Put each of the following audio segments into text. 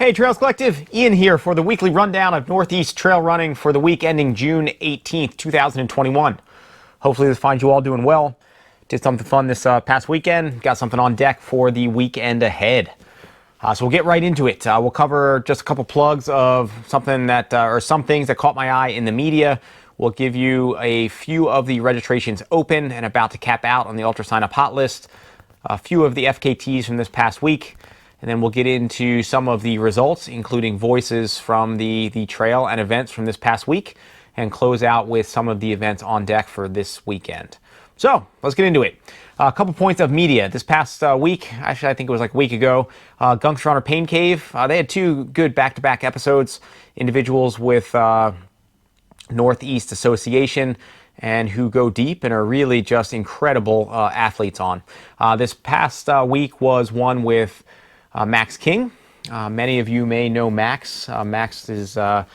Hey Trails Collective, Ian here for the weekly rundown of Northeast trail running for the week ending June 18th, 2021. Hopefully this finds you all doing well. Did something fun this past weekend. Got something on deck for the weekend ahead. So we'll get right into it. We'll cover just a couple plugs of something that, or some things that caught my eye in the media. We'll give you a few of the registrations open and about to cap out on the UltraSignUp Hotlist. A few of the FKTs from this past week. And then we'll get into some of the results, including voices from the trail and events from this past week, and close out with some of the events on deck for this weekend. So let's get into it. A couple points of media. This past week, actually I think it was like a week ago, Gunks Runner PainCave, they had two good back-to-back episodes. Individuals with Northeast Association and who go deep and are really just incredible athletes on. This past week was one with Max King. Many of you may know Max. Max is an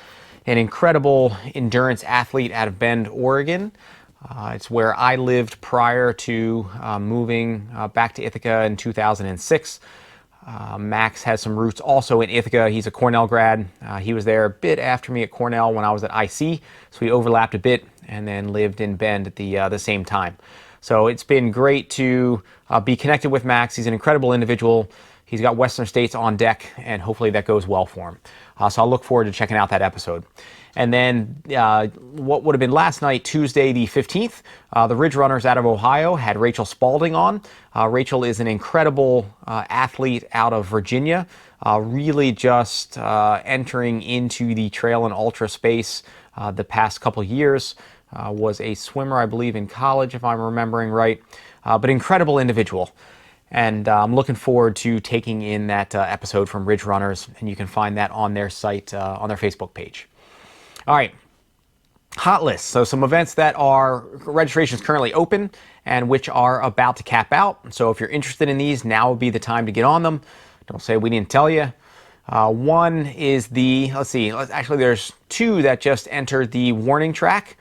incredible endurance athlete out of Bend, Oregon. It's where I lived prior to moving back to Ithaca in 2006. Max has some roots also in Ithaca. He's a Cornell grad. He was there a bit after me at Cornell when I was at IC, so we overlapped a bit and then lived in Bend at the same time. So it's been great to be connected with Max. He's an incredible individual. He's got Western States on deck, and hopefully that goes well for him. So I'll look forward to checking out that episode. And then what would have been last night, Tuesday the 15th, the Ridge Runners out of Ohio had Rachel Spalding on. Rachel is an incredible athlete out of Virginia, really just entering into the trail and ultra space the past couple years. Was a swimmer, I believe, in college, if I'm remembering right, but incredible individual. And I'm looking forward to taking in that episode from Ridge Runners, and you can find that on their site, on their Facebook page. All right, hot list. So some events that are registrations currently open and which are about to cap out. So if you're interested in these, now would be the time to get on them. Don't say we didn't tell you. One is the, actually there's two that just entered the warning track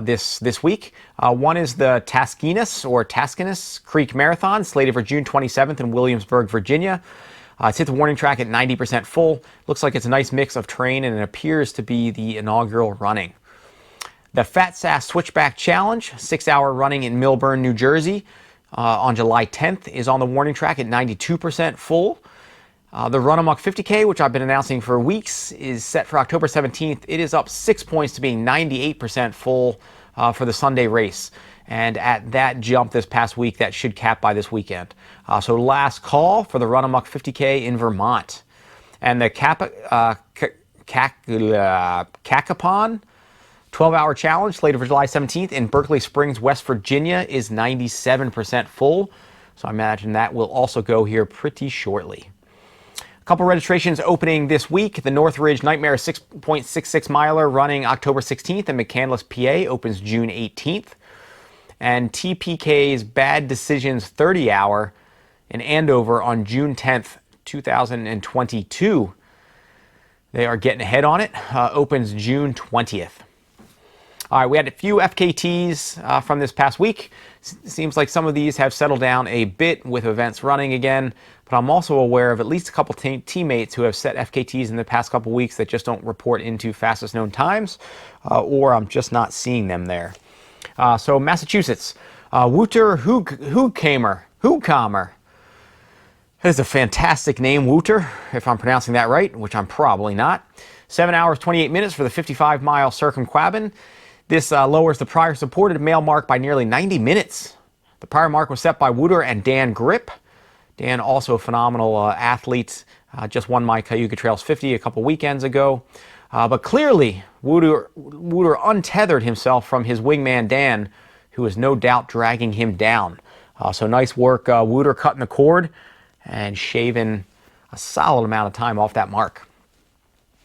this week. One is the Taskinus Creek Marathon, slated for June 27th in Williamsburg, Virginia. It's hit the warning track at 90% full. Looks like it's a nice mix of terrain, and it appears to be the inaugural running. The Fat Sass Switchback Challenge, 6-hour running in Millburn, New Jersey, on July 10th, is on the warning track at 92% full. The Run-Amok 50K, which I've been announcing for weeks, is set for October 17th. It is up 6 points to being 98% full for the Sunday race. And at that jump this past week, that should cap by this weekend. So last call for the Run-Amok 50K in Vermont. And the Cacapon 12-hour challenge, slated for July 17th in Berkeley Springs, West Virginia, is 97% full. So I imagine that will also go here pretty shortly. Couple registrations opening this week. The Northridge Nightmare 6.66 miler running October 16th in McCandless, PA, opens June 18th. And TPK's Bad Decisions 30 hour in Andover on June 10th, 2022. They are getting ahead on it. Opens June 20th. All right, we had a few FKTs from this past week. Seems like some of these have settled down a bit with events running again, but I'm also aware of at least a couple teammates who have set FKTs in the past couple weeks that just don't report into fastest known times, or I'm just not seeing them there. So Massachusetts, Wouter Hoogkamer. That is a fantastic name, Wouter, if I'm pronouncing that right, which I'm probably not. 7 hours, 28 minutes for the 55-mile circumquabin. This lowers the prior supported male mark by nearly 90 minutes. The prior mark was set by Wouter and Dan Grip. Dan, also a phenomenal athlete, just won my Cayuga Trails 50 a couple weekends ago. But clearly, Wouter untethered himself from his wingman Dan, who is no doubt dragging him down. So nice work, Wouter, cutting the cord and shaving a solid amount of time off that mark.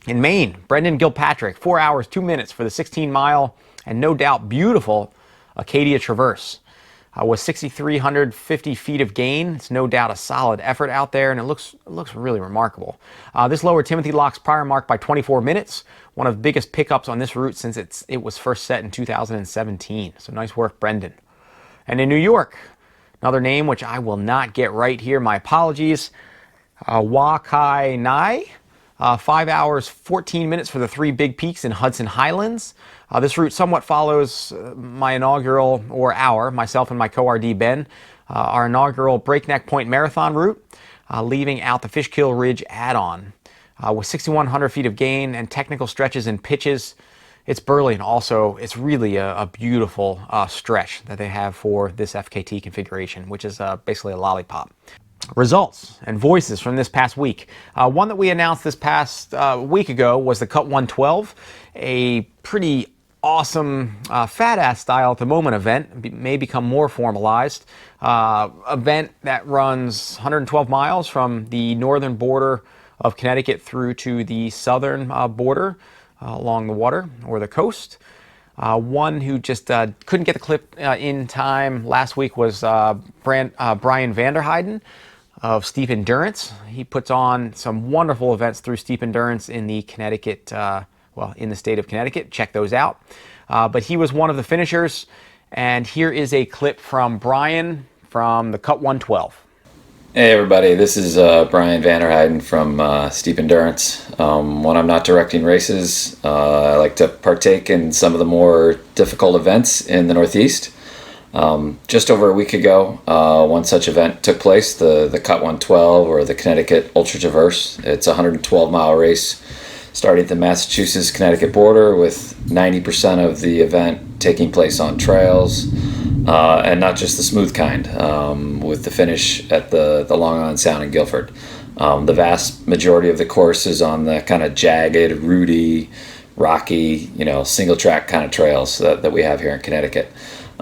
In Maine, Brendan Gilpatrick, 4 hours, 2 minutes for the 16-mile and no doubt beautiful Acadia Traverse. With 6,350 feet of gain, it's no doubt a solid effort out there, and it looks really remarkable. This lowered Timothy Locke's prior mark by 24 minutes, one of the biggest pickups on this route since it was first set in 2017. So nice work, Brendan. And in New York, another name which I will not get right here, my apologies, Wakainai 5 hours, 14 minutes for the 3 big peaks in Hudson Highlands. This route somewhat follows myself and my co-RD Ben, our inaugural Breakneck Point Marathon route, leaving out the Fishkill Ridge add-on. With 6,100 feet of gain and technical stretches and pitches, it's burly, and also it's really a beautiful stretch that they have for this FKT configuration, which is basically a lollipop. Results and voices from this past week. One that we announced this past week ago was the Cut 112, a pretty awesome fat-ass style at the moment event, may become more formalized. Event that runs 112 miles from the northern border of Connecticut through to the southern border along the water or the coast. One who just couldn't get the clip in time last week was Brian Vanderheiden of Steep Endurance. He puts on some wonderful events through Steep Endurance in the Connecticut, in the state of Connecticut. Check those out. But he was one of the finishers, and here is a clip from Brian from the Cut 112. Hey everybody, this is Brian Vanderheiden from Steep Endurance. When I'm not directing races, I like to partake in some of the more difficult events in the Northeast. Just over a week ago, one such event took place, the Cut 112, or the Connecticut Ultra Traverse. It's a 112-mile race starting at the Massachusetts-Connecticut border, with 90% of the event taking place on trails, and not just the smooth kind, with the finish at the Long Island Sound in Guilford. The vast majority of the course is on the kind of jagged, rooty, rocky, single track kind of trails that we have here in Connecticut.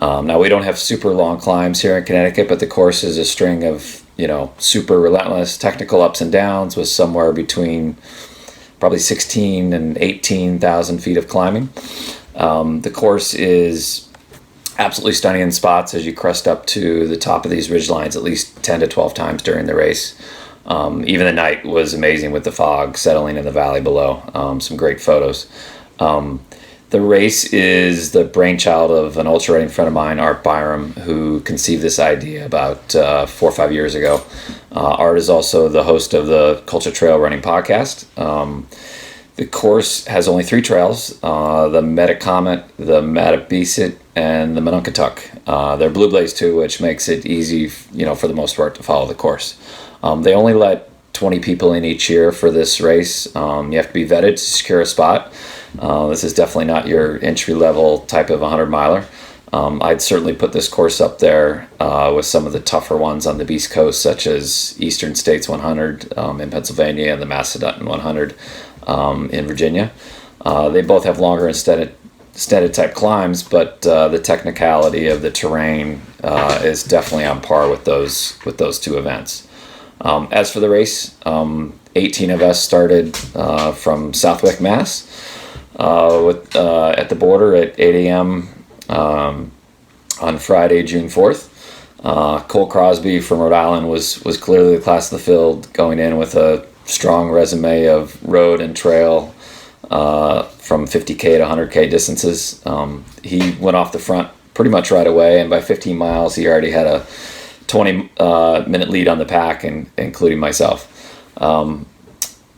Now, we don't have super long climbs here in Connecticut, but the course is a string of, super relentless technical ups and downs, with somewhere between probably 16 and 18,000 feet of climbing. The course is absolutely stunning in spots as you crest up to the top of these ridge lines at least 10 to 12 times during the race. Even the night was amazing with the fog settling in the valley below. Some great photos. The race is the brainchild of an ultra running friend of mine, Art Byram, who conceived this idea about 4 or 5 years ago. Art is also the host of the Culture Trail Running podcast. The course has only 3 trails, the Metacomet, the Mattabesit, and the Monunketuk. They're blue blaze too, which makes it easy, for the most part, to follow the course. They only let 20 people in each year for this race. You have to be vetted to secure a spot. This is definitely not your entry-level type of 100-miler. I'd certainly put this course up there with some of the tougher ones on the East Coast, such as Eastern States 100 in Pennsylvania and the Macedon 100 in Virginia. They both have longer and extended type climbs, but the technicality of the terrain is definitely on par with those 2 events. As for the race, 18 of us started from Southwick, Mass, at the border at 8 a.m. On Friday, June 4th. Cole Crosby from Rhode Island was clearly the class of the field, going in with a strong resume of road and trail from 50K to 100K distances. He went off the front pretty much right away, and by 15 miles he already had a 20-minute lead on the pack, including myself.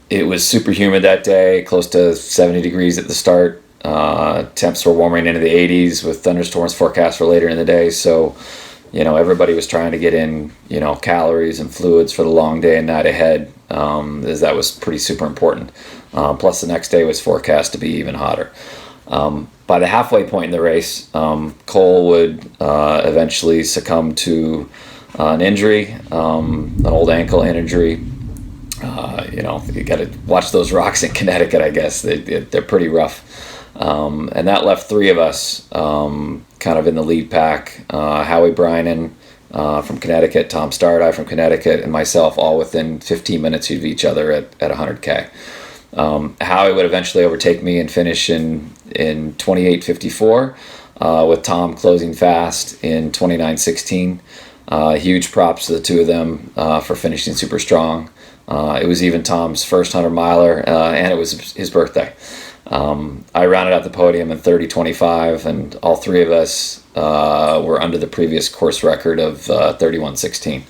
It was super humid that day, close to 70 degrees at the start. Temps were warming into the 80s with thunderstorms forecast for later in the day. So, everybody was trying to get in, calories and fluids for the long day and night ahead, as that was pretty super important. Plus the next day was forecast to be even hotter. By the halfway point in the race, Cole would eventually succumb to an injury, an old ankle injury. You got to watch those rocks in Connecticut, I guess. They're pretty rough. And that left 3 of us kind of in the lead pack. Howie Brynan from Connecticut, Tom Stardai from Connecticut, and myself, all within 15 minutes of each other at 100K. Howie would eventually overtake me and finish in 28:54, with Tom closing fast in 29:16. Huge props to the 2 of them for finishing super strong. It was even Tom's first 100-miler, and it was his birthday. I rounded out the podium in 30:25, and all 3 of us were under the previous course record of 31:16.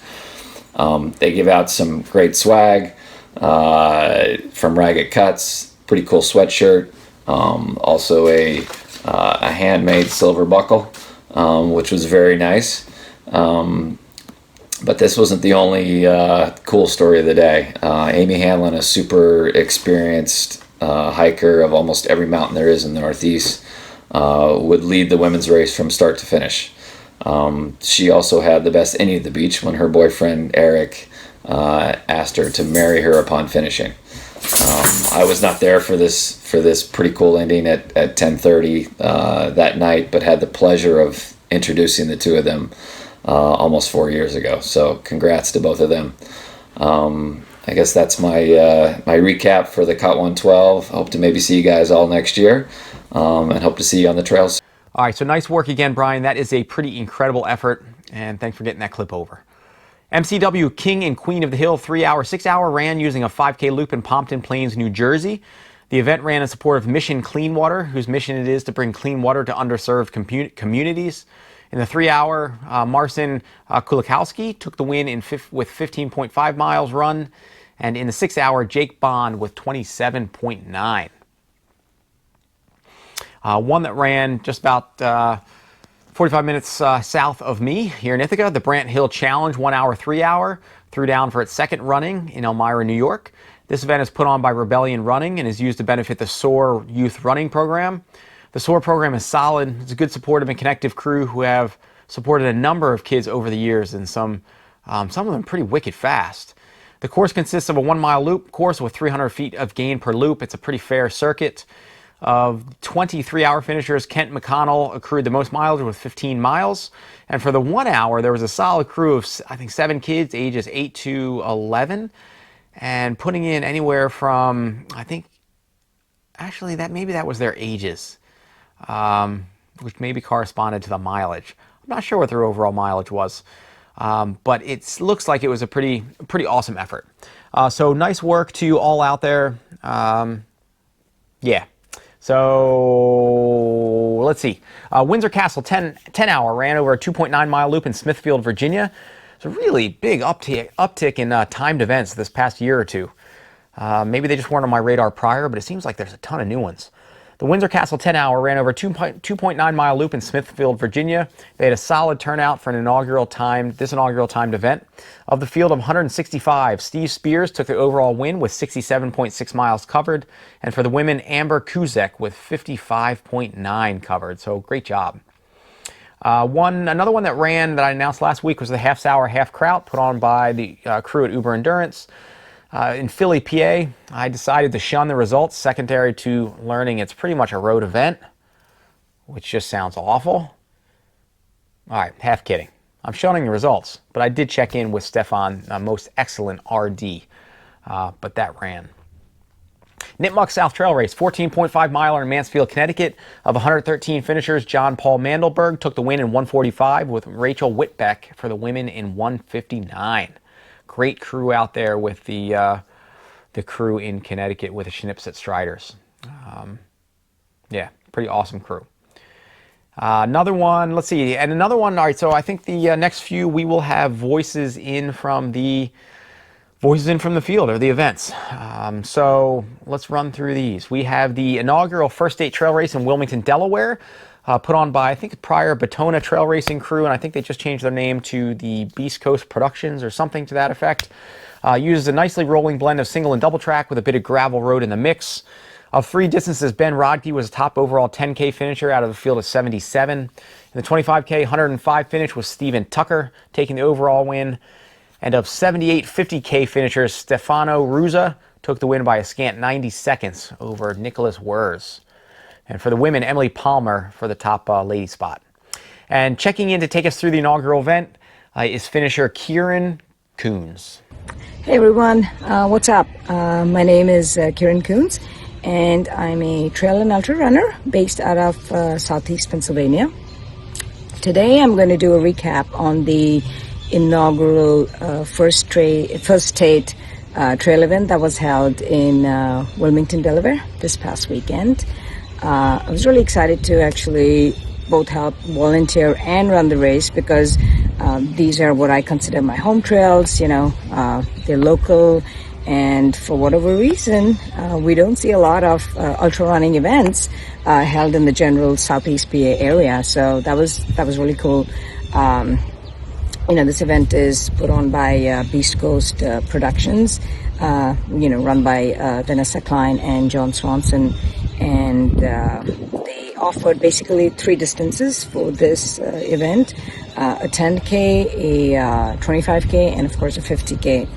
They give out some great swag. from Ragged Cuts. Pretty cool sweatshirt. Also a handmade silver buckle, which was very nice. But this wasn't the only cool story of the day. Amy Hanlon, a super experienced hiker of almost every mountain there is in the Northeast, would lead the women's race from start to finish. She also had the best inning at the beach when her boyfriend Eric asked her to marry her upon finishing. I was not there for this pretty cool ending at 10:30 that night, but had the pleasure of introducing the two of them almost 4 years ago. So congrats to both of them. I guess that's my recap for the Cut 112. Hope to maybe see you guys all next year, and hope to see you on the trails. All right, so nice work again, Brian. That is a pretty incredible effort, and thanks for getting that clip over. MCW King and Queen of the Hill 3-hour, 6-hour ran using a 5K loop in Pompton Plains, New Jersey. The event ran in support of Mission Clean Water, whose mission it is to bring clean water to underserved communities. In the 3-hour, Marcin Kulikowski took the win with 15.5 miles run, and in the 6-hour, Jake Bond with 27.9. One that ran just about 45 minutes south of me here in Ithaca, the Brant Hill Challenge 1-hour, 3-hour, threw down for its second running in Elmira, New York. This event is put on by Rebellion Running and is used to benefit the SOAR Youth Running Program. The SOAR program is solid. It's a good, supportive, and connective crew who have supported a number of kids over the years, and some of them pretty wicked fast. The course consists of a 1-mile loop course with 300 feet of gain per loop. It's a pretty fair circuit. Of 23-hour finishers, Kent McConnell accrued the most mileage with 15 miles. And for the 1-hour, there was a solid crew of, I think, 7 kids, ages 8 to 11, and putting in anywhere from, I think, actually, maybe that was their ages, which maybe corresponded to the mileage. I'm not sure what their overall mileage was, but it looks like it was a pretty awesome effort. So nice work to you all out there. Yeah. So let's see. Windsor Castle 10-hour ran over a 2.9-mile loop in Smithfield, Virginia. It's a really big uptick in timed events this past year or two. Maybe they just weren't on my radar prior, but it seems like there's a ton of new ones. The Windsor Castle 10-hour ran over a 2.9-mile loop in Smithfield, Virginia. They had a solid turnout for this inaugural timed event. Of the field of 165, Steve Spears took the overall win with 67.6 miles covered. And for the women, Amber Kuzek with 55.9 covered. So great job. Another one that ran that I announced last week was the half-hour, half-kraut put on by the crew at Uber Endurance. In Philly, PA, I decided to shun the results, secondary to learning it's pretty much a road event, which just sounds awful. All right, half kidding. I'm shunning the results, but I did check in with Stefan, most excellent RD, but that ran. Nipmuck South Trail Race, 14.5 miler in Mansfield, Connecticut. Of 113 finishers, John Paul Mandelberg took the win in 1:45 with Rachel Whitbeck for the women in 1:59. Great crew out there with the crew in Connecticut with the Schnipset Striders. Yeah, pretty awesome crew. Another one, let's see, and another one. All right, so I think the next few we will have voices in from the field or the events. So let's run through these. We have the inaugural First State Trail Race in Wilmington, Delaware. Put on by, I think, prior Batona Trail Racing crew, and I think they just changed their name to the Beast Coast Productions or something to that effect. Uses a nicely rolling blend of single and double track with a bit of gravel road in the mix. Of 3 distances, Ben Rodke was a top overall 10K finisher out of a field of 77. In the 25K, 105 finish was Steven Tucker taking the overall win. And of 78 50K finishers, Stefano Ruza took the win by a scant 90 seconds over Nicholas Wurz. And for the women, Emily Palmer for the top lady spot. And checking in to take us through the inaugural event is finisher Kiran Koons. Hey everyone, what's up? My name is Kiran Koons, and I'm a trail and ultra runner based out of Southeast Pennsylvania. Today I'm going to do a recap on the inaugural First State trail event that was held in Wilmington, Delaware this past weekend. I was really excited to actually both help volunteer and run the race because these are what I consider my home trails. You know, they're local And for whatever reason, we don't see a lot of ultra running events held in the general Southeast PA area. So that was really cool. This event is put on by Beast Coast Productions, run by Vanessa Klein and John Swanson. And they offered basically 3 distances for this event, a 10K, a 25K, and of course a 50K.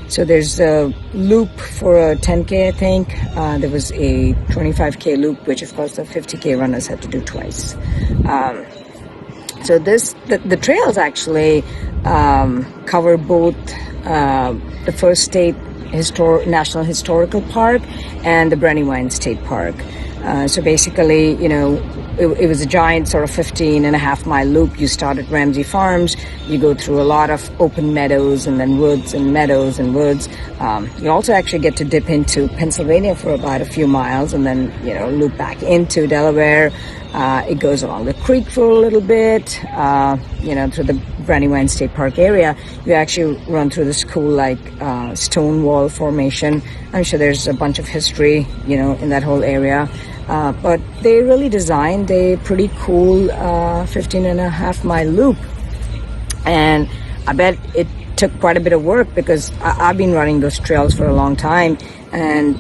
So there's a loop for a 10K, I think. There was a 25K loop, which of course the 50K runners had to do twice. So the trails actually cover both the First State National Historical Park and the Brandywine State Park. So basically, it was a giant sort of 15.5-mile loop. You start at Ramsey Farms, you go through a lot of open meadows and then woods and meadows and woods. You also actually get to dip into Pennsylvania for about a few miles and then, loop back into Delaware. It goes along the creek for a little bit, through the Brandywine State Park area. You actually run through this cool, stone wall formation. I'm sure there's a bunch of history, in that whole area. But they really designed a pretty cool 15.5-mile loop. And I bet it took quite a bit of work because I've been running those trails for a long time. And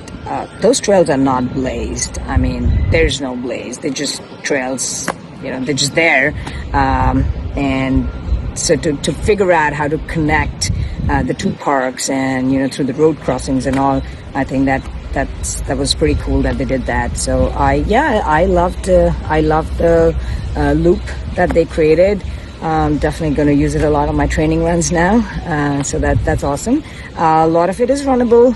those trails are not blazed. I mean, there's no blaze. They're just trails, they're just there. And so to figure out how to connect the 2 parks and, through the road crossings and all, I think that was pretty cool that they did that. So I loved the loop that they created. Definitely going to use it a lot on my training runs now. So that's awesome. A lot of it is runnable,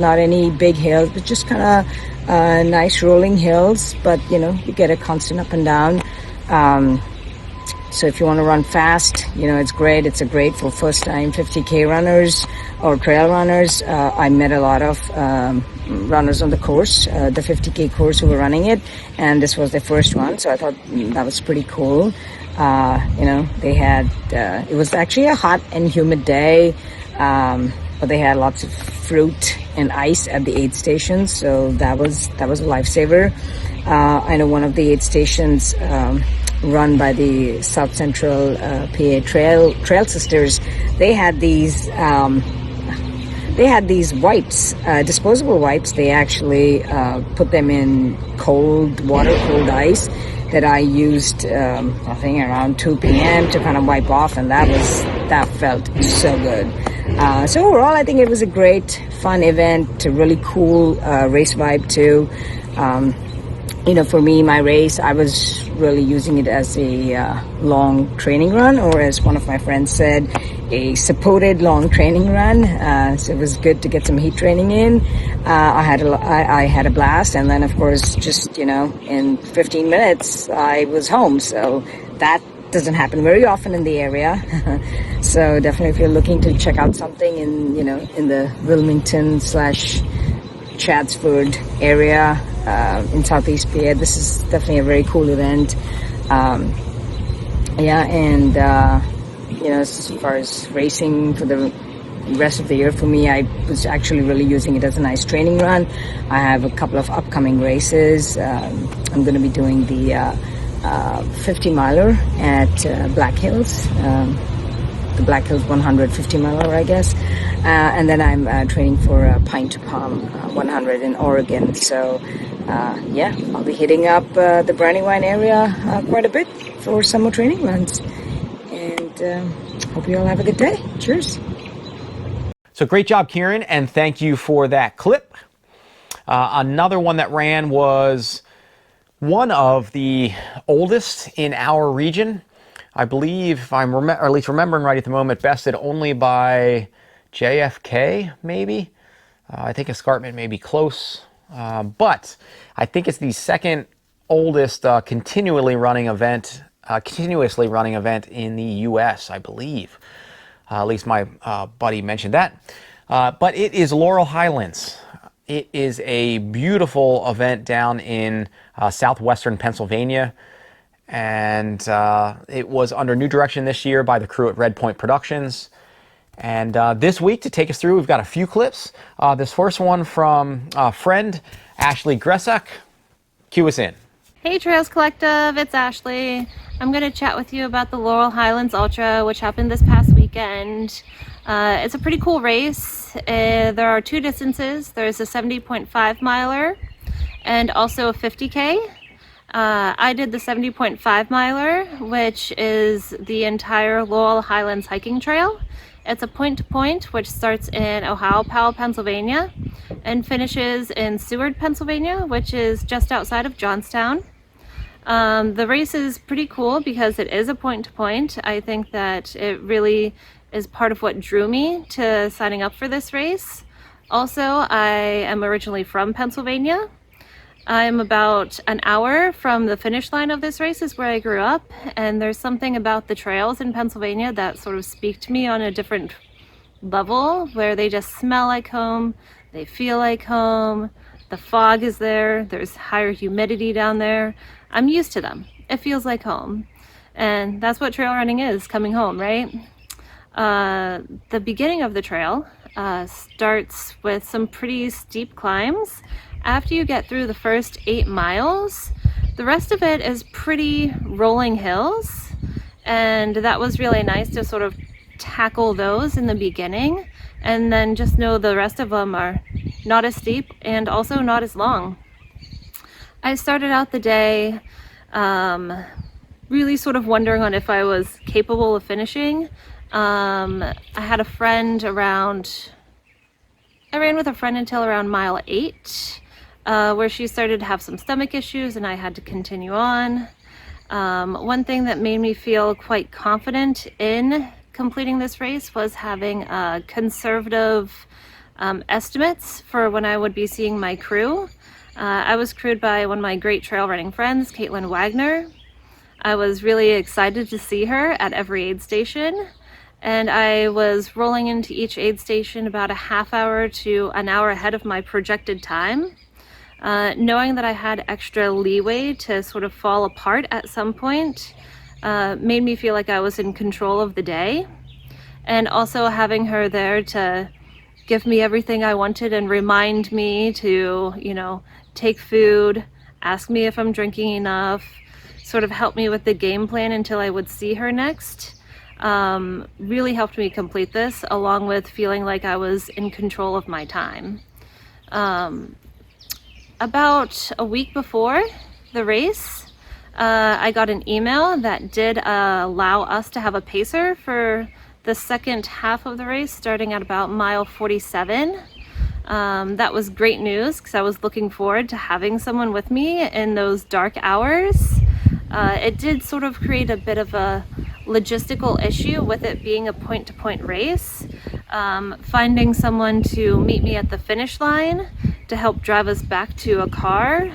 not any big hills, but just kind of nice rolling hills. But, you get a constant up and down. So if you want to run fast, it's great. It's a great for first-time 50K runners or trail runners. I met a lot of runners on the course, the 50K course who were running it, and this was their first one. So I thought that was pretty cool. They had, it was actually a hot and humid day, but they had lots of fruit and ice at the aid stations. So that was a lifesaver. I know one of the aid stations, run by the South Central PA Trail Sisters, they had these wipes, disposable wipes. They actually put them in cold water, cold ice, that I used, I think around 2 p.m. to kind of wipe off, and that felt so good. So overall, I think it was a great, fun event, a really cool race vibe too. For me, my race, I was really using it as a long training run, or as one of my friends said, a supported long training run. So it was good to get some heat training in. I had a blast, and then of course, just in 15 minutes, I was home. So that doesn't happen very often in the area. So definitely, if you're looking to check out something in the Wilmington / Chatsford area in Southeast PA, this is definitely a very cool event. As far as racing for the rest of the year, for me, I was actually really using it as a nice training run. I have a couple of upcoming races. I'm going to be doing the 50-miler at Black Hills, the Black Hills 150-miler, I guess. And then I'm training for Pine to Palm 100 in Oregon. So, I'll be hitting up the Brandywine area quite a bit for summer training runs. And hope you all have a good day. Cheers. So great job, Kiran, and thank you for that clip. Another one that ran was one of the oldest in our region. I believe, if I'm or at least remembering right at the moment, bested only by JFK, maybe. I think Escarpment may be close, but I think it's the second oldest continuously running event in the U.S., I believe. At least my buddy mentioned that. But it is Laurel Highlands. It is a beautiful event down in southwestern Pennsylvania. And it was under new direction this year by the crew at Red Point Productions. And this week, to take us through, we've got a few clips. This first one from friend Ashley Gresock. Cue us in. Hey Trails Collective, it's Ashley. I'm going to chat with you about the Laurel Highlands Ultra, which happened this past weekend. It's a pretty cool race. There are two distances. There's a 70.5 miler and also a 50K. I did the 70.5 miler, which is the entire Laurel Highlands hiking trail. It's a point-to-point, which starts in Ohio, Pennsylvania, and finishes in Seward, Pennsylvania, which is just outside of Johnstown. The race is pretty cool because it is a point-to-point. I think that it really is part of what drew me to signing up for this race. Also, I am originally from Pennsylvania. I'm about an hour from the finish line of this race is where I grew up, and there's something about the trails in Pennsylvania that sort of speak to me on a different level, where they just smell like home, they feel like home, the fog is there, there's higher humidity down there. I'm used to them. It feels like home. And that's what trail running is, coming home, right? The beginning of the trail starts with some pretty steep climbs. After you get through the first 8 miles, the rest of it is pretty rolling hills, and that was really nice to sort of tackle those in the beginning, and then just know the rest of them are not as steep and also not as long. I started out the day really sort of wondering on if I was capable of finishing. I had a friend around, I ran with a friend until around mile 8. Where she started to have some stomach issues and I had to continue on. One thing that made me feel quite confident in completing this race was having conservative estimates for when I would be seeing my crew. I was crewed by one of my great trail running friends, Caitlin Wagner. I was really excited to see her at every aid station, and I was rolling into each aid station about a half hour to an hour ahead of my projected time. Knowing that I had extra leeway to sort of fall apart at some point made me feel like I was in control of the day. And also having her there to give me everything I wanted and remind me to, take food, ask me if I'm drinking enough, sort of help me with the game plan until I would see her next, really helped me complete this, along with feeling like I was in control of my time. About a week before the race, I got an email that did allow us to have a pacer for the second half of the race, starting at about mile 47. That was great news because I was looking forward to having someone with me in those dark hours. It did sort of create a bit of a logistical issue with it being a point-to-point race. Finding someone to meet me at the finish line to help drive us back to a car.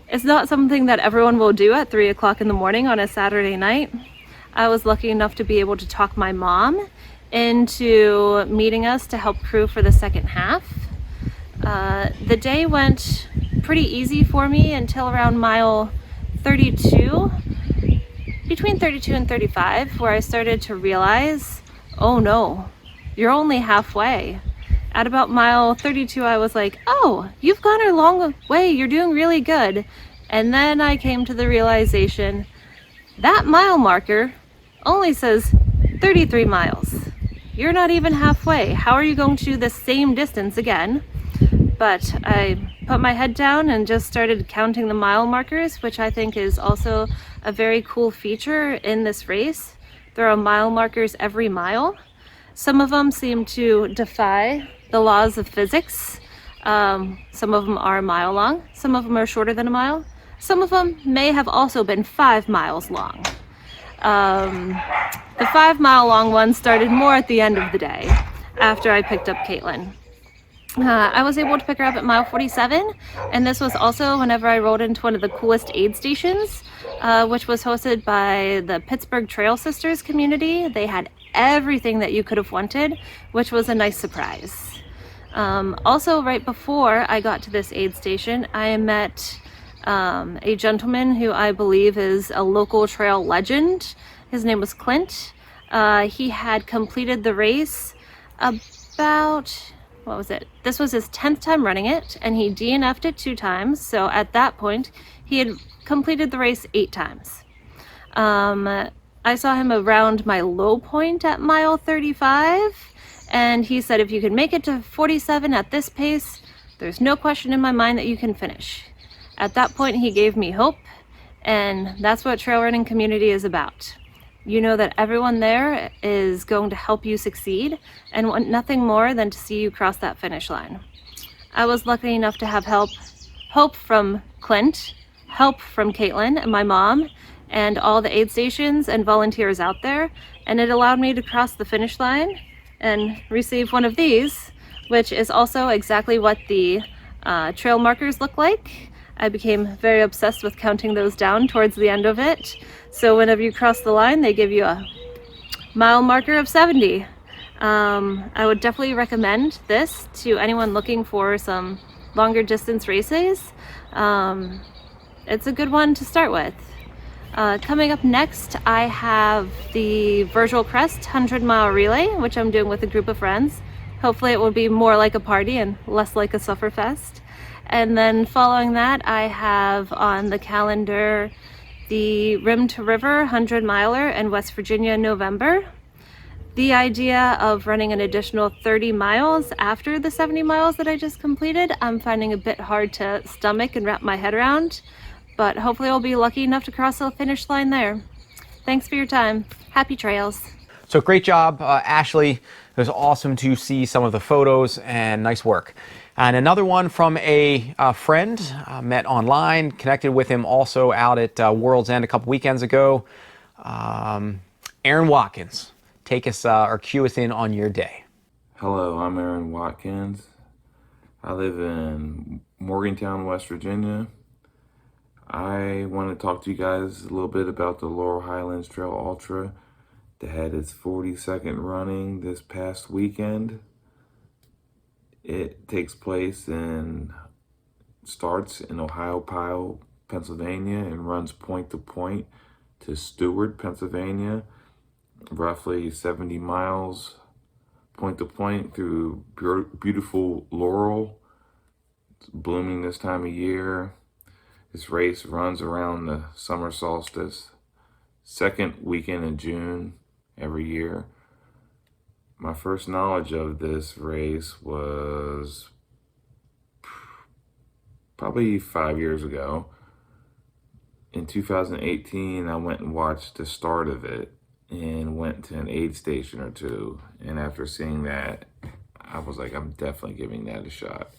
It's not something that everyone will do at 3 o'clock in the morning on a Saturday night. I was lucky enough to be able to talk my mom into meeting us to help crew for the second half. The day went pretty easy for me until around mile 32, between 32 and 35, where I started to realize, oh no, you're only halfway. At about mile 32, I was like, oh, you've gone a long way, you're doing really good. And then I came to the realization, that mile marker only says 33 miles. You're not even halfway. How are you going to do the same distance again? But I put my head down and just started counting the mile markers, which I think is also a very cool feature in this race. There are mile markers every mile. Some of them seem to defy the laws of physics. Some of them are a mile long. Some of them are shorter than a mile. Some of them may have also been 5 miles long. The 5 mile long one started more at the end of the day after I picked up Caitlin. I was able to pick her up at mile 47, and this was also whenever I rode into one of the coolest aid stations, which was hosted by the Pittsburgh Trail Sisters community. They had everything that you could have wanted, which was a nice surprise. Also, right before I got to this aid station, I met a gentleman who I believe is a local trail legend. His name was Clint. He had completed the race about, what was it? This was his 10th time running it, and he DNF'd it 2 times. So at that point, he had completed the race 8 times. I saw him around my low point at mile 35, and he said, if you can make it to 47 at this pace, there's no question in my mind that you can finish. At that point, he gave me hope, and that's what trail running community is about. You know that everyone there is going to help you succeed and want nothing more than to see you cross that finish line. I was lucky enough to have hope from Clint, help from Caitlin and my mom, and all the aid stations and volunteers out there, and it allowed me to cross the finish line and receive one of these, which is also exactly what the trail markers look like. I became very obsessed with counting those down towards the end of it. So whenever you cross the line, they give you a mile marker of 70. I would definitely recommend this to anyone looking for some longer distance races. It's a good one to start with. Coming up next, I have the Virtual Crest 100-mile relay, which I'm doing with a group of friends. Hopefully it will be more like a party and less like a sufferfest. And then following that, I have on the calendar the Rim to River 100-miler in West Virginia in November. The idea of running an additional 30 miles after the 70 miles that I just completed, I'm finding a bit hard to stomach and wrap my head around, but hopefully I'll be lucky enough to cross the finish line there. Thanks for your time. Happy trails. So great job, Ashley. It was awesome to see some of the photos, and nice work. And another one from a friend, met online, connected with him also out at World's End a couple weekends ago. Aaron Watkins, take us or cue us in on your day. Hello, I'm Aaron Watkins. I live in Morgantown, West Virginia. I want to talk to you guys a little bit about the Laurel Highlands Trail Ultra that had its 42nd running this past weekend. It takes place starts in Ohio, Pennsylvania, and runs point to point to Stewart, Pennsylvania, roughly 70 miles point to point through beautiful Laurel. It's blooming this time of year. This race runs around the summer solstice, second weekend in June every year. My first knowledge of this race was probably 5 years ago. In 2018, I went and watched the start of it and went to an aid station or two. And after seeing that, I was like, I'm definitely giving that a shot.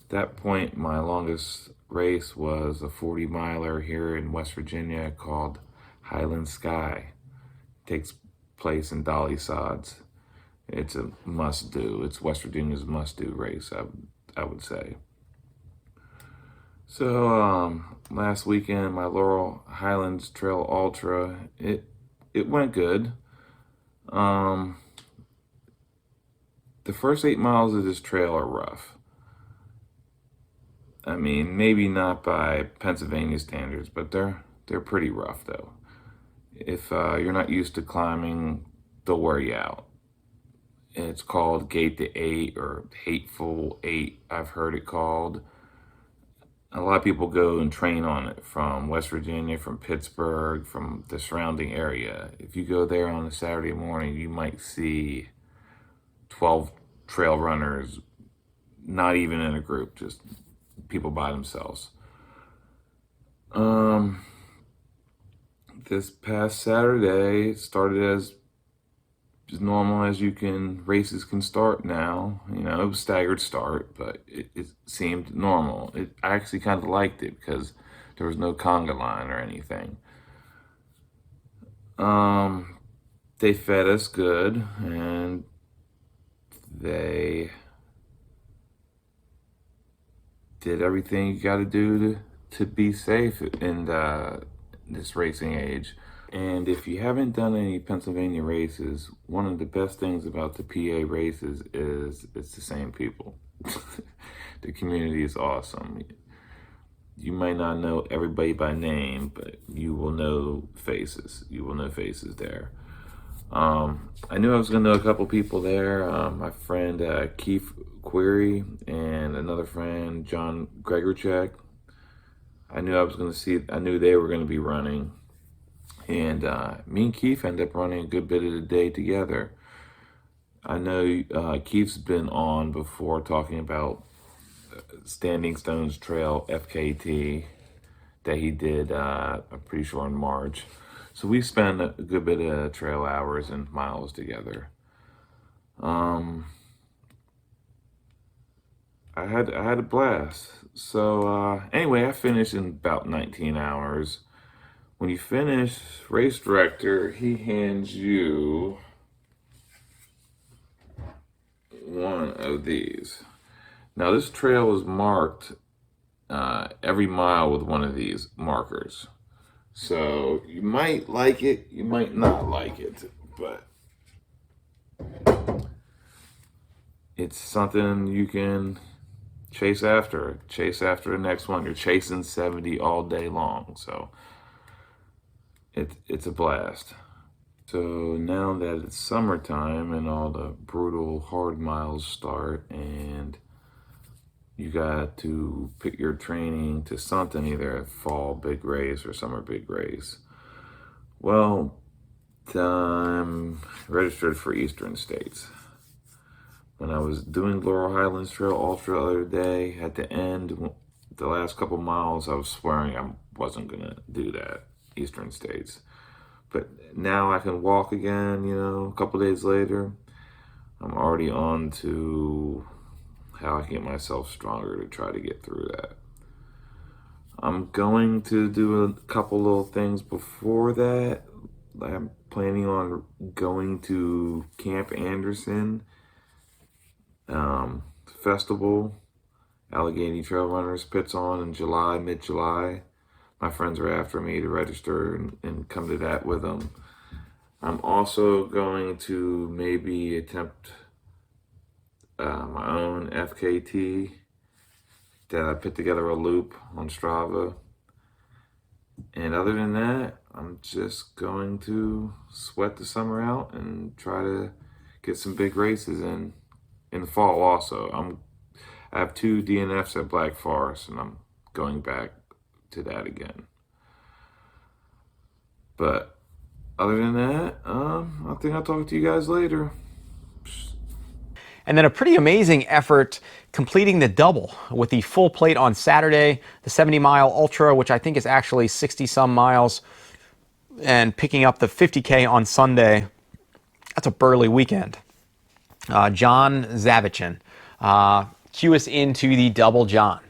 At that point, my longest race was a 40-miler here in West Virginia called Highlands Sky. It takes place in Dolly Sods. It's a must-do. It's West Virginia's must-do race, I would say. So last weekend, my Laurel Highlands Trail Ultra, it went good. The first 8 miles of this trail are rough. I mean, maybe not by Pennsylvania standards, but they're pretty rough though. If you're not used to climbing, they'll wear you out. It's called Gate to 8 or Hateful 8, I've heard it called. A lot of people go and train on it from West Virginia, from Pittsburgh, from the surrounding area. If you go there on a Saturday morning, you might see 12 trail runners, not even in a group, just people by themselves. This past Saturday, it started as normal as races can start now. You know, it was staggered start, but it seemed normal. I actually kind of liked it because there was no conga line or anything. They fed us good, and they did everything you got to do to be safe in this racing age. And if you haven't done any Pennsylvania races, one of the best things about the PA races is it's the same people. The community is awesome. You might not know everybody by name, but you will know faces. You will know faces there. I knew I was going to know a couple people there. My friend Keith Query and another friend, John Gregorchek. I knew they were going to be running. And me and Keith ended up running a good bit of the day together. I know Keith's been on before talking about Standing Stones Trail FKT that he did, I'm pretty sure in March. So we spent a good bit of trail hours and miles together. I had a blast. So anyway, I finished in about 19 hours. When you finish, race director, he hands you one of these. Now this trail is marked every mile with one of these markers. So you might like it, you might not like it, but it's something you can chase after the next one. You're chasing 70 all day long, so it's a blast. So now that it's summertime and all the brutal hard miles start, and you got to pick your training to something, either a fall big race or summer big race. Well, I'm registered for Eastern States. When I was doing Laurel Highlands Trail Ultra the other day, at the end, the last couple miles, I was swearing I wasn't going to do that, Eastern States. But now I can walk again, a couple days later. I'm already on to how I can get myself stronger to try to get through that. I'm going to do a couple little things before that. I'm planning on going to Camp Anderson Festival. Allegheny Trail Runners puts on in July, mid-July. My friends are after me to register and come to that with them. I'm also going to maybe attempt my own FKT that I put together a loop on Strava. And other than that, I'm just going to sweat the summer out and try to get some big races in the fall also. I have 2 DNFs at Black Forest, and I'm going back to that again. But other than that, I think I'll talk to you guys later. And then a pretty amazing effort completing the double with the full plate on Saturday, the 70-mile ultra, which I think is actually 60-some miles, and picking up the 50K on Sunday. That's a burly weekend. John Zavatchan, cue us into the double, John.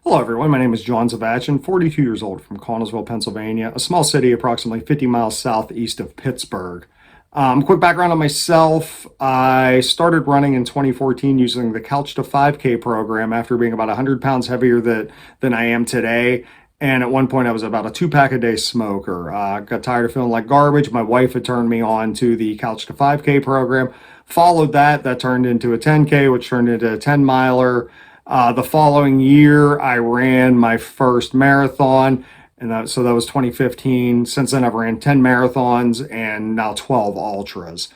Hello everyone, my name is John Zavatchan, 42 years old, from Connellsville, Pennsylvania, a small city approximately 50 miles southeast of Pittsburgh. Quick background on myself. I started running in 2014 using the Couch to 5K program after being about 100 pounds heavier than I am today. And at one point I was about a 2-pack a day smoker. Got tired of feeling like garbage. My wife had turned me on to the Couch to 5K program. Followed that turned into a 10K, which turned into a 10-miler. The following year, I ran my first marathon, and that was 2015. Since then, I've ran 10 marathons and now 12 ultras.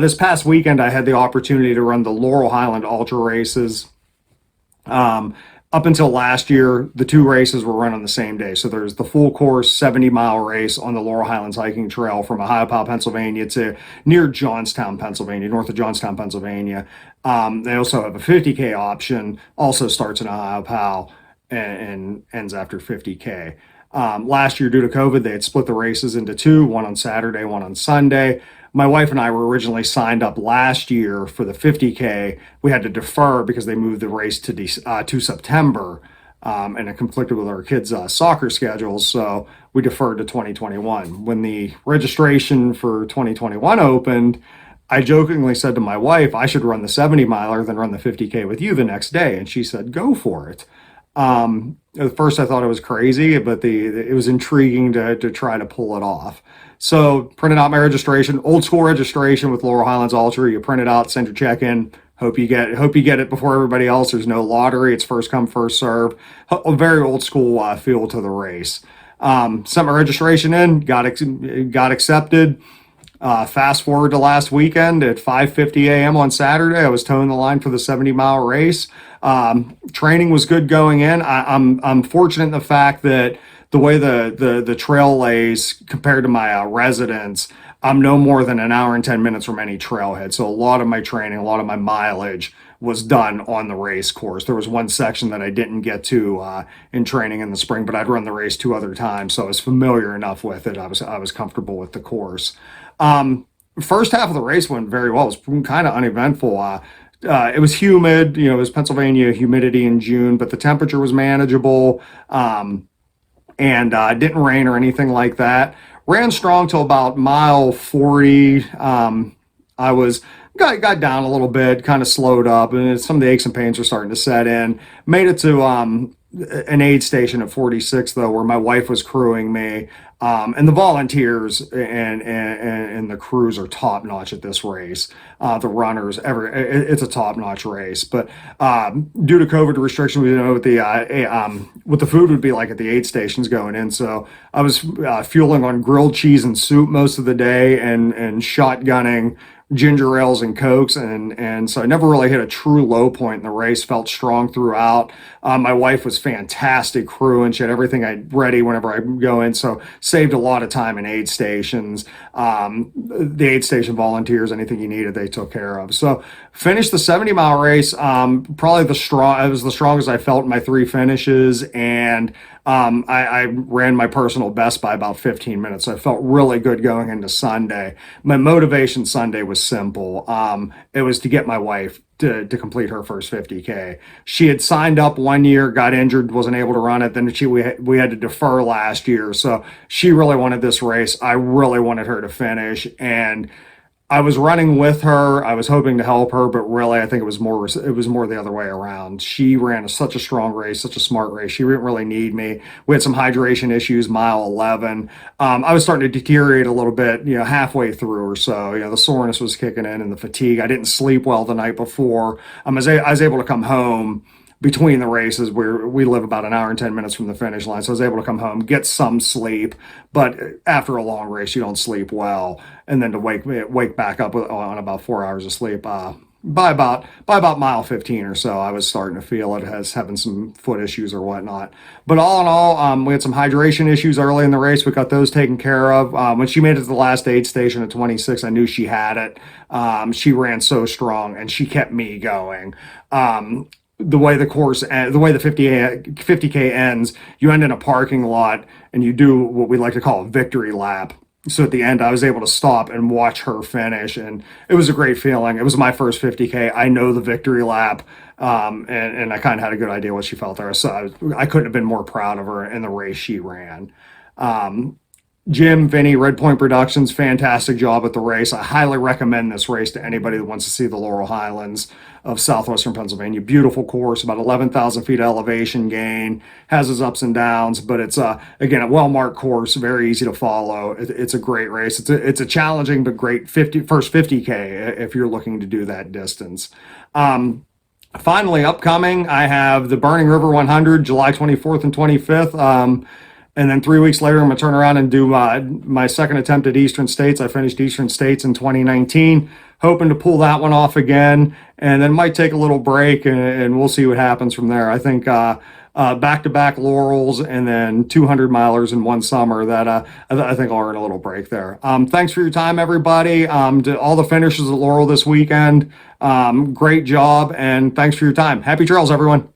This past weekend, I had the opportunity to run the Laurel Highland Ultra races. Up until last year, the 2 races were run on the same day. So there's the full course 70-mile race on the Laurel Highlands hiking trail from Ohio, Pennsylvania to near Johnstown, Pennsylvania, north of Johnstown, Pennsylvania. They also have a 50K option, also starts in Ohio and ends after 50K. Last year, due to COVID, they had split the races into 2, one on Saturday, one on Sunday. My wife and I were originally signed up last year for the 50K. We had to defer because they moved the race to September, and it conflicted with our kids' soccer schedules, so we deferred to 2021. When the registration for 2021 opened, I jokingly said to my wife, I should run the 70-miler, then run the 50K with you the next day, and she said, go for it. At first I thought it was crazy, but it was intriguing to try to pull it off. So printed out my registration, old school registration with Laurel Highlands Ultra. You print it out, send your check in. Hope you get it before everybody else. There's no lottery. It's first come, first serve. A very old school feel to the race. Sent my registration in, got accepted. Fast forward to last weekend at 5:50 a.m. on Saturday, I was towing the line for the 70-mile race. Training was good going in. I'm fortunate in the fact that the way the trail lays compared to my residence, I'm no more than an hour and 10 minutes from any trailhead. So a lot of my training, a lot of my mileage was done on the race course. There was one section that I didn't get to in training in the spring, but I'd run the race 2 other times, so I was familiar enough with it. I was comfortable with the course. First half of the race went very well. It was kind of uneventful. It was humid, it was Pennsylvania humidity in June, but the temperature was manageable, and it didn't rain or anything like that. Ran strong till about mile 40. Got down a little bit, kind of slowed up, and some of the aches and pains were starting to set in. Made it to an aid station at 46 though, where my wife was crewing me. And the volunteers and the crews are top notch at this race. The runners, it's a top notch race. But due to COVID restrictions, we didn't know what the food would be like at the aid stations going in. So I was fueling on grilled cheese and soup most of the day, and shotgunning ginger ales and cokes, and so I never really hit a true low point in the race. Felt strong throughout. My wife was fantastic crewing. She had everything ready whenever I go in, so saved a lot of time in aid stations. The aid station volunteers, anything you needed, they took care of. So finished the 70-mile race. Probably it was the strongest I felt in my 3 finishes, and I ran my personal best by about 15 minutes. So I felt really good going into Sunday. My motivation Sunday was simple. It was to get my wife to complete her first 50K. She had signed up 1 year, got injured, wasn't able to run it. Then we had to defer last year. So she really wanted this race. I really wanted her to finish, and I was running with her. I was hoping to help her, but really, I think it was more the other way around. She ran such a strong race, such a smart race. She didn't really need me. We had some hydration issues, mile 11. I was starting to deteriorate a little bit, halfway through or so. The soreness was kicking in and the fatigue. I didn't sleep well the night before. I was able to come home between the races, where we live about an hour and 10 minutes from the finish line. So I was able to come home, get some sleep, but after a long race, you don't sleep well. And then to wake back up on about 4 hours of sleep, by about mile 15 or so, I was starting to feel it as having some foot issues or whatnot. But all in all, we had some hydration issues early in the race. We got those taken care of. When she made it to the last aid station at 26, I knew she had it. She ran so strong, and she kept me going. The way the 50K ends, you end in a parking lot and you do what we like to call a victory lap. So at the end, I was able to stop and watch her finish, and it was a great feeling. It was my first 50K. I know the victory lap, and I kind of had a good idea what she felt there. So I couldn't have been more proud of her in the race she ran. Jim, Vinny, Red Point Productions, fantastic job at the race. I highly recommend this race to anybody that wants to see the Laurel Highlands of southwestern Pennsylvania. Beautiful course, about 11,000 feet elevation gain, has its ups and downs, but it's again a well-marked course, very easy to follow. It's a great race. It's a challenging but great first 50K if you're looking to do that distance. Finally, upcoming, I have the Burning River 100, July 24th and 25th. And then 3 weeks later, I'm going to turn around and do my second attempt at Eastern States. I finished Eastern States in 2019, hoping to pull that one off again, and then might take a little break, and we'll see what happens from there. I think back-to-back Laurels and then 200 milers in one summer, that I think I'll earn a little break there. Thanks for your time, everybody. To all the finishers at Laurel this weekend, great job, and thanks for your time. Happy trails, everyone.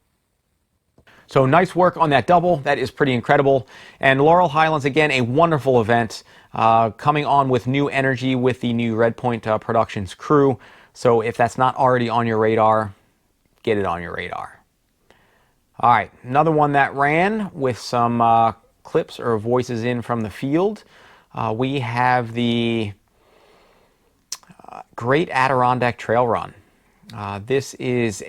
So nice work on that double. That is pretty incredible. And Laurel Highlands, again, a wonderful event, coming on with new energy with the new Red Point Productions crew. So if that's not already on your radar, get it on your radar. All right, another one that ran with some clips or voices in from the field. We have the Great Adirondack Trail Run. This is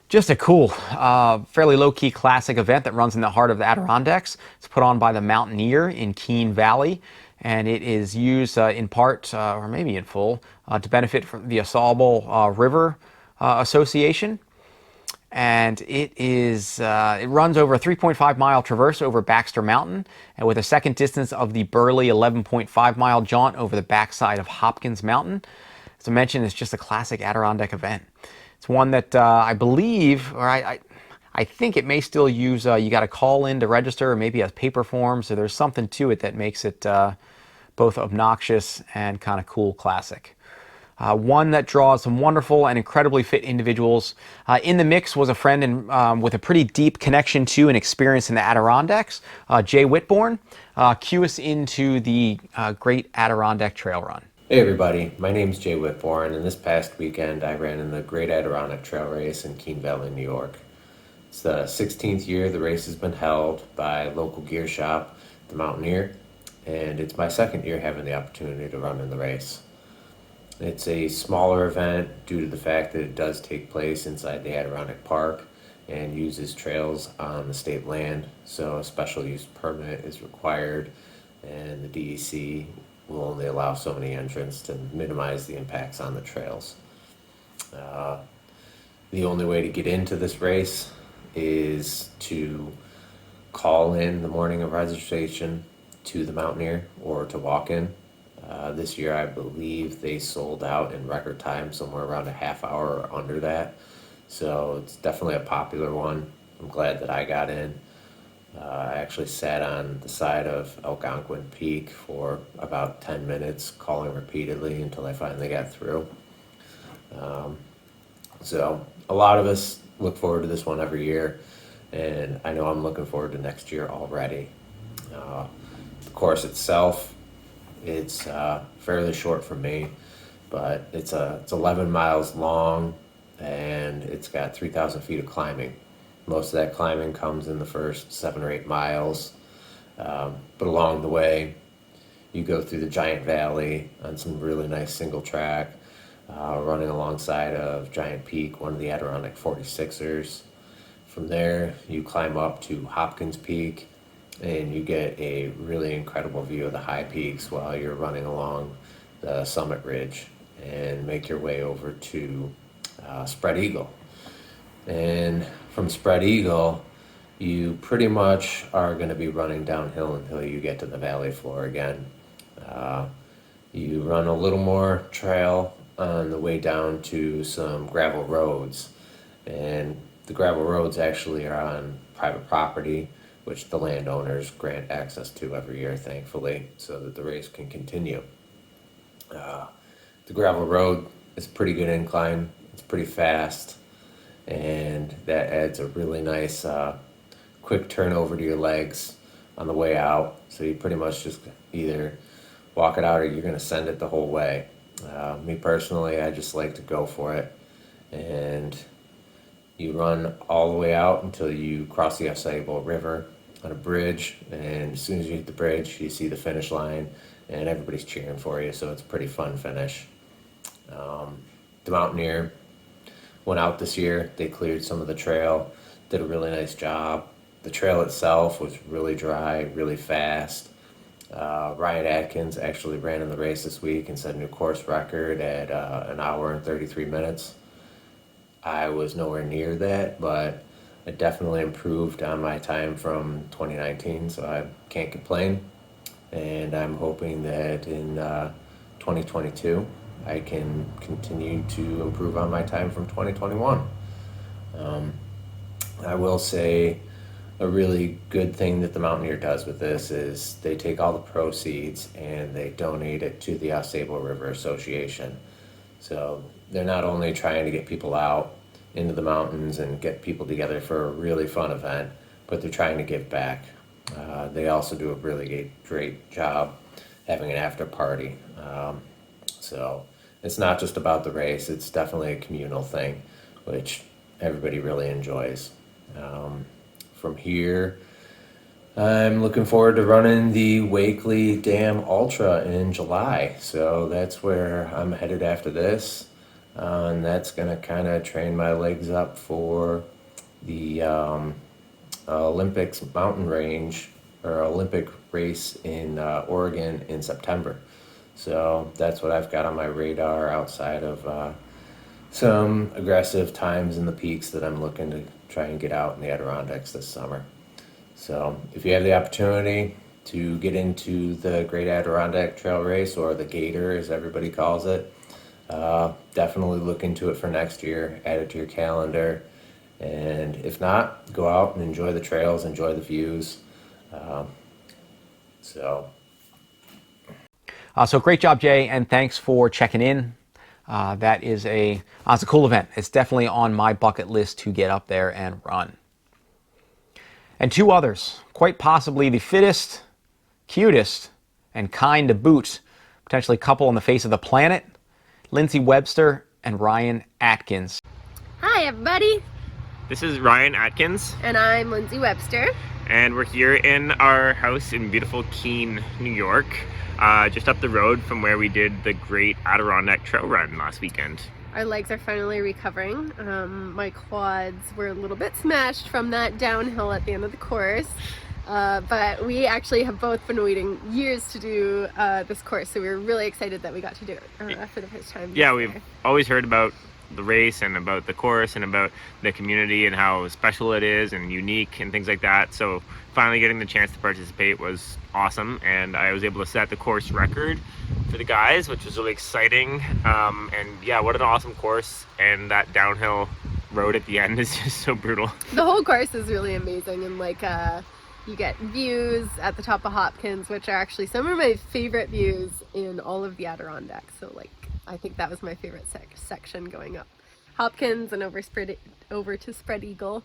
just a cool, fairly low-key classic event that runs in the heart of the Adirondacks. It's put on by the Mountaineer in Keene Valley, and it is used in part, or maybe in full, to benefit from the AuSable River Association. and it runs over a 3.5 mile traverse over Baxter Mountain, and with a second distance of the Burley 11.5 mile jaunt over the backside of Hopkins Mountain. As I mentioned, it's just a classic Adirondack event. It's one that I believe, or I think it may still use, you got to call in to register, or maybe has paper form, so there's something to it that makes it both obnoxious and kind of cool classic. One that draws some wonderful and incredibly fit individuals. In the mix was a friend with a pretty deep connection to and experience in the Adirondacks, Jay Whitbourne. Cue us into the Great Adirondack Trail Run. Hey everybody, my name's Jay Whitbourne, and this past weekend I ran in the Great Adirondack Trail Race in Keene Valley, New York. It's the 16th year the race has been held by local gear shop, The Mountaineer, and it's my second year having the opportunity to run in the race. It's a smaller event due to the fact that it does take place inside the Adirondack Park and uses trails on the state land, so a special use permit is required, and the DEC will only allow so many entrants to minimize the impacts on the trails. The only way to get into this race is to call in the morning of registration to the Mountaineer or to walk in. This year I believe they sold out in record time, somewhere around a half hour or under that. So it's definitely a popular one. I'm glad that I got in. I actually sat on the side of Algonquin Peak for about 10 minutes, calling repeatedly until I finally got through. So a lot of us look forward to this one every year, and I know I'm looking forward to next year already. The course itself, it's fairly short for me, but it's 11 miles long, and it's got 3,000 feet of climbing. Most of that climbing comes in the first 7 or 8 miles, but along the way, you go through the Giant Valley on some really nice single track, running alongside of Giant Peak, one of the Adirondack 46ers. From there, you climb up to Hopkins Peak, and you get a really incredible view of the high peaks while you're running along the summit ridge, and make your way over to Spread Eagle. And from Spread Eagle, you pretty much are going to be running downhill until you get to the valley floor again. You run a little more trail on the way down to some gravel roads, and the gravel roads actually are on private property, which the landowners grant access to every year, thankfully, so that the race can continue. The gravel road is a pretty good incline. It's pretty fast, and that adds a really nice quick turnover to your legs on the way out. So you pretty much just either walk it out or you're going to send it the whole way. Me personally, I just like to go for it, and you run all the way out until you cross the Osable River on a bridge, and as soon as you hit the bridge, you see the finish line, and everybody's cheering for you, so it's a pretty fun finish. The Mountaineer went out this year. They cleared some of the trail, did a really nice job. The trail itself was really dry, really fast. Ryan Atkins actually ran in the race this week and set a new course record at an hour and 33 minutes. I was nowhere near that, but I definitely improved on my time from 2019, so I can't complain. And I'm hoping that in 2022, I can continue to improve on my time from 2021. I will say a really good thing that the Mountaineer does with this is they take all the proceeds and they donate it to the Osable River Association. So they're not only trying to get people out into the mountains and get people together for a really fun event, but they're trying to give back. They also do a really great job having an after party. So it's not just about the race, it's definitely a communal thing, which everybody really enjoys. From here, I'm looking forward to running the Wakely Dam Ultra in July. So that's where I'm headed after this. And that's going to kind of train my legs up for the Olympics mountain range or Olympic race in Oregon in September. So that's what I've got on my radar outside of some aggressive times in the peaks that I'm looking to try and get out in the Adirondacks this summer. So if you have the opportunity to get into the Great Adirondack Trail Race, or the GATR as everybody calls it, definitely look into it for next year, add it to your calendar. And if not, go out and enjoy the trails, enjoy the views. So great job, Jay, and thanks for checking in. That is it's a cool event. It's definitely on my bucket list to get up there and run. And two others, quite possibly the fittest, cutest, and kind to boot, potentially couple on the face of the planet, Lindsay Webster and Ryan Atkins. Hi everybody, This is Ryan Atkins, and I'm Lindsay Webster. and we're here in our house in beautiful Keene, New York, just up the road from where we did the Great Adirondack Trail Run last weekend. Our legs are finally recovering. My quads were a little bit smashed from that downhill at the end of the course, but we actually have both been waiting years to do this course, so we were really excited that we got to do it for the first time. Yeah, we've always heard about the race and about the course and about the community and how special it is and unique and things like that. So finally getting the chance to participate was awesome, and I was able to set the course record for the guys, which was really exciting. And yeah, what an awesome course, and that downhill road at the end is just so brutal. The whole course is really amazing, and you get views at the top of Hopkins, which are actually some of my favorite views in all of the Adirondacks. So I think that was my favorite section going up Hopkins and over to Spread Eagle.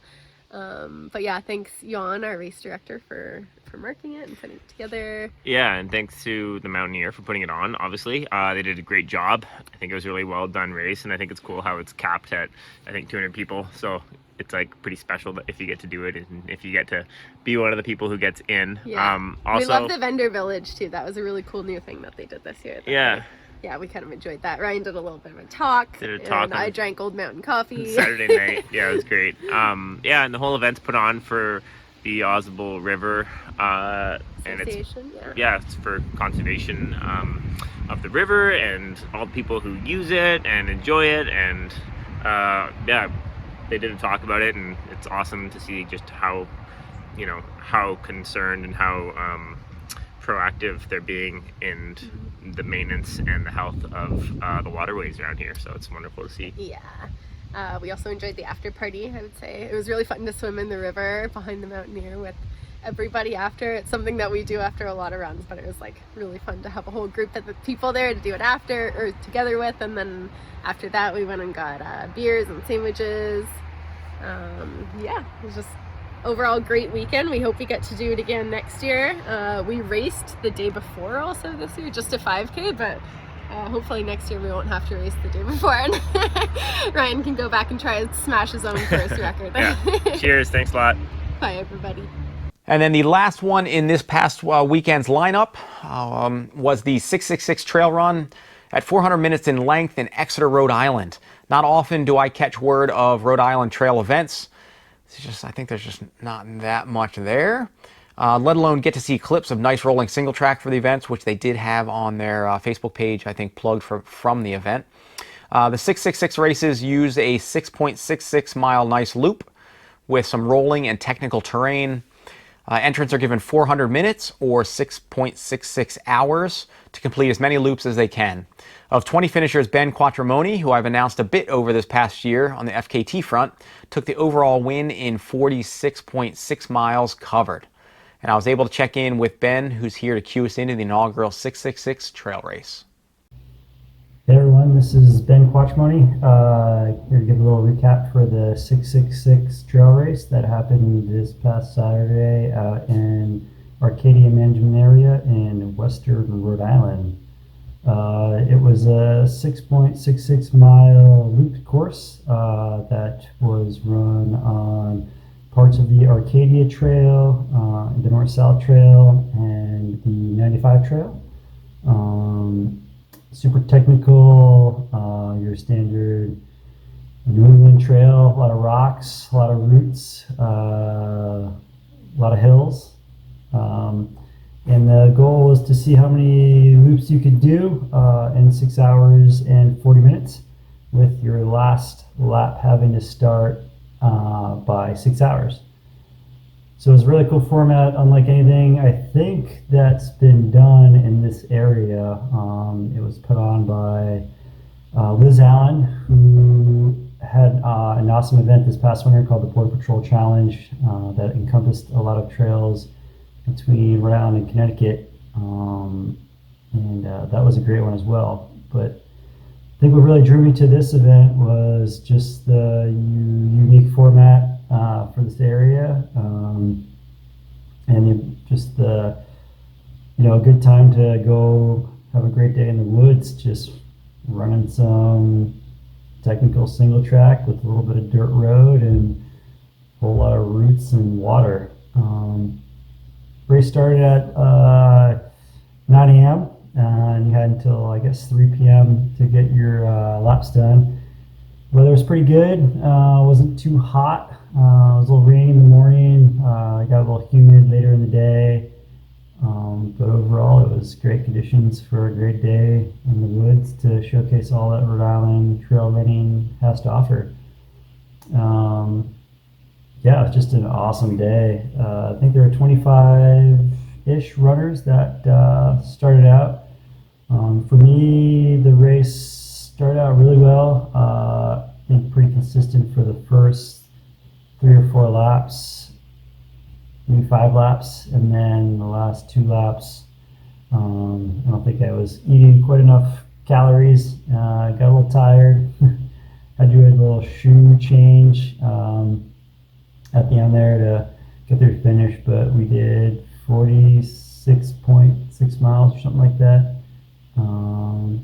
But yeah, thanks Jan, our race director, for marking it and putting it together. Yeah, and thanks to the Mountaineer for putting it on, obviously. They did a great job. I think it was a really well done race, and I think it's cool how it's capped at, I think, 200 people. So it's pretty special that if you get to do it and if you get to be one of the people who gets in. Yeah. Also, we love the vendor village too. That was a really cool new thing that they did this year. Yeah. Yeah, we kind of enjoyed that. Ryan did a little bit of a talk. And I drank Old Mountain coffee. Saturday night. Yeah, it was great. Yeah, and the whole event's put on for the Ausable River. And it's for conservation of the river and all the people who use it and enjoy it. And yeah, they did a talk about it, and it's awesome to see just how concerned and how proactive they're being in the maintenance and the health of the waterways around here. So it's wonderful to see. Yeah. We also enjoyed the after party, I would say. It was really fun to swim in the river behind the Mountaineer with everybody after. It's something that we do after a lot of runs, but it was really fun to have a whole group of people there to do it after or together with. And then after that we went and got beers and sandwiches. Yeah, it was just overall great weekend. We hope we get to do it again next year. We raced the day before also this year, just a 5K, but hopefully next year we won't have to race the day before, and Ryan can go back and try and smash his own first record. Cheers, thanks a lot. Bye everybody. And then the last one in this past weekend's lineup was the 666 Trail Run at 400 minutes in length in Exeter, Rhode Island. Not often do I catch word of Rhode Island trail events. I think there's just not that much there, let alone get to see clips of nice rolling single track for the events, which they did have on their Facebook page, I think, plugged from the event. The 666 races use a 6.66 mile nice loop with some rolling and technical terrain. Entrants are given 400 minutes or 6.66 hours to complete as many loops as they can. Of 20 finishers, Ben Quatramoni, who I've announced a bit over this past year on the FKT front, took the overall win in 46.6 miles covered. And I was able to check in with Ben, who's here to cue us into the inaugural 666 trail race. Hey everyone, this is Ben Quatramoni, here to give a little recap for the 666 trail race that happened this past Saturday out in Arcadia Management Area in Western Rhode Island. It was a 6.66 mile looped course that was run on parts of the Arcadia Trail, the North-South Trail, and the 95 Trail. Super technical, your standard New England trail, a lot of rocks, a lot of roots, a lot of hills. And the goal was to see how many loops you could do in 6 hours and 40 minutes with your last lap having to start by 6 hours. So it's a really cool format, unlike anything I think that's been done in this area. It was put on by Liz Allen, who had an awesome event this past winter called the Border Patrol Challenge that encompassed a lot of trails between Rhode Island and Connecticut, and that was a great one as well. But I think what really drew me to this event was just the unique format for this area, and just the a good time to go have a great day in the woods, just running some technical single track with a little bit of dirt road and a whole lot of roots and water. Race started at 9 a.m. And you had until I guess 3 p.m. to get your laps done. Weather was pretty good. Wasn't too hot. It was a little rainy in the morning. Got a little humid later in the day. But overall, it was great conditions for a great day in the woods to showcase all that Rhode Island trail running has to offer. Yeah, it was just an awesome day. I think there were 25-ish runners that started out. For me, the race started out really well. I think pretty consistent for the first 3 or 4 laps, maybe 5 laps, and then the last 2 laps, I don't think I was eating quite enough calories. Got a little tired. Had to do a little shoe change at the end there to get there to finish, but we did 46.6 miles or something like that.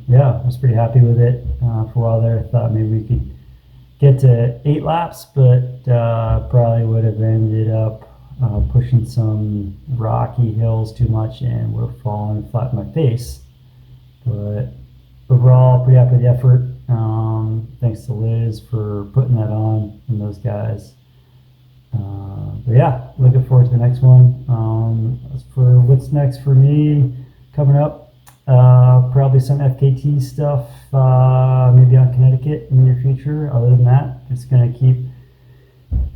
Yeah, I was pretty happy with it. For a while there, I thought maybe we could get to 8 laps, but probably would have ended up pushing some rocky hills too much and would have fallen flat on my face. But overall, pretty happy with the effort. Thanks to Liz for putting that on and those guys. But yeah, looking forward to the next one. As for what's next for me coming up, probably some FKT stuff, maybe on Connecticut in the near future. Other than that, just going to keep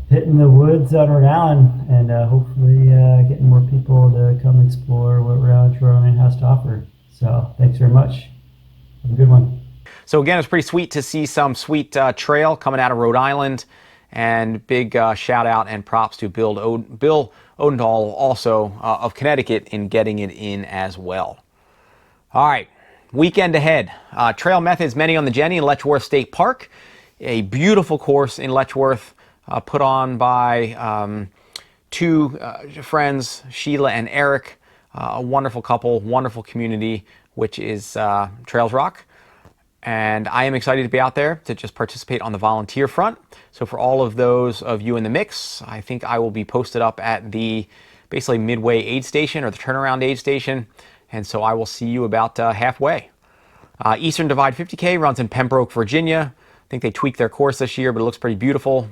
hitting the woods on Rhode Island and hopefully getting more people to come explore what Rhode Island trail running has to offer. So thanks very much. Have a good one. So again, it's pretty sweet to see some sweet trail coming out of Rhode Island, and big shout out and props to Bill Odendahl, also of Connecticut, in getting it in as well. All right, weekend ahead. Trail methods, many on the Jenny in Letchworth State Park. A beautiful course in Letchworth, put on by 2 friends, Sheila and Eric. A wonderful couple, wonderful community, which is Trails Rock. And I am excited to be out there to just participate on the volunteer front. So for all of those of you in the mix, I think I will be posted up at the basically midway aid station, or the turnaround aid station. And so I will see you about halfway. Eastern Divide 50K runs in Pembroke, Virginia. I think they tweaked their course this year, but it looks pretty beautiful,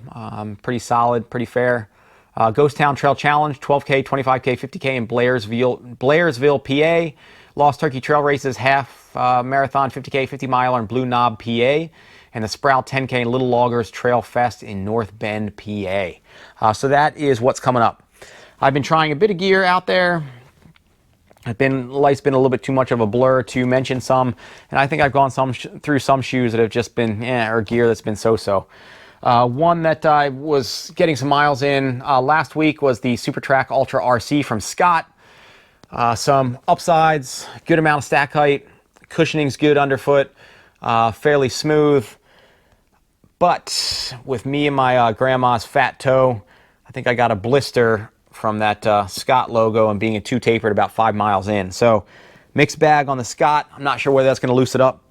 pretty solid, pretty fair. Ghost Town Trail Challenge, 12K, 25K, 50K in Blairsville, PA. Lost Turkey Trail Races, half marathon, 50K, 50 miler in Blue Knob, PA. And the Sprout 10K in Little Loggers Trail Fest in North Bend, PA. So that is what's coming up. I've been trying a bit of gear out there. Life's been a little bit too much of a blur to mention some, and I think I've gone through some shoes that have just been, or gear that's been so-so. One that I was getting some miles in last week was the SuperTrack Ultra RC from Scott. Some upsides, good amount of stack height, cushioning's good underfoot, fairly smooth. But with me and my grandma's fat toe, I think I got a blister from that Scott logo and being a 2 tapered about 5 miles in. So mixed bag on the Scott. I'm not sure whether that's going to loosen it up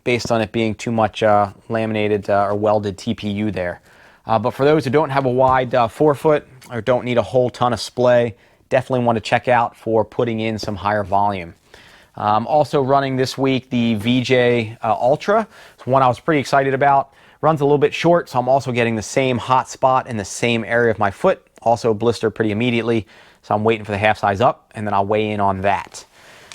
based on it being too much laminated or welded TPU there. But for those who don't have a wide forefoot or don't need a whole ton of splay, definitely want to check out for putting in some higher volume. Also running this week the VJ Ultra. It's one I was pretty excited about. Runs a little bit short, so I'm also getting the same hot spot in the same area of my foot. Also blister pretty immediately, so I'm waiting for the half size up, and then I'll weigh in on that.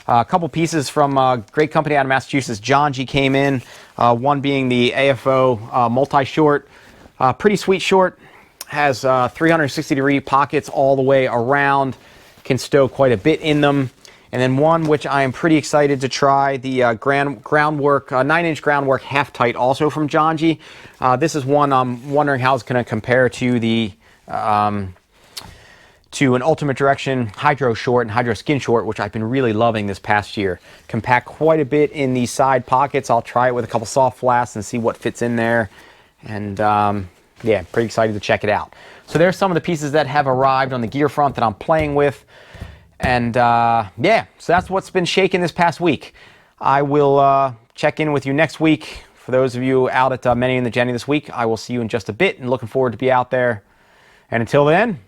A couple pieces from a great company out of Massachusetts. John G came in One being the AFO multi-short, pretty sweet short, has 360-degree pockets all the way around, can stow quite a bit in them. And then one which I am pretty excited to try, the groundwork, 9-inch groundwork half tight, also from John G. This is one I'm wondering how it's going to compare to the to an Ultimate Direction Hydro Short and Hydro Skin Short, which I've been really loving this past year. Compact quite a bit in the side pockets. I'll try it with a couple soft flasks and see what fits in there. And yeah, pretty excited to check it out. So there's some of the pieces that have arrived on the gear front that I'm playing with. And yeah, so that's what's been shaking this past week. I will check in with you next week. For those of you out at Many in the Jenny this week, I will see you in just a bit and looking forward to be out there. And until then,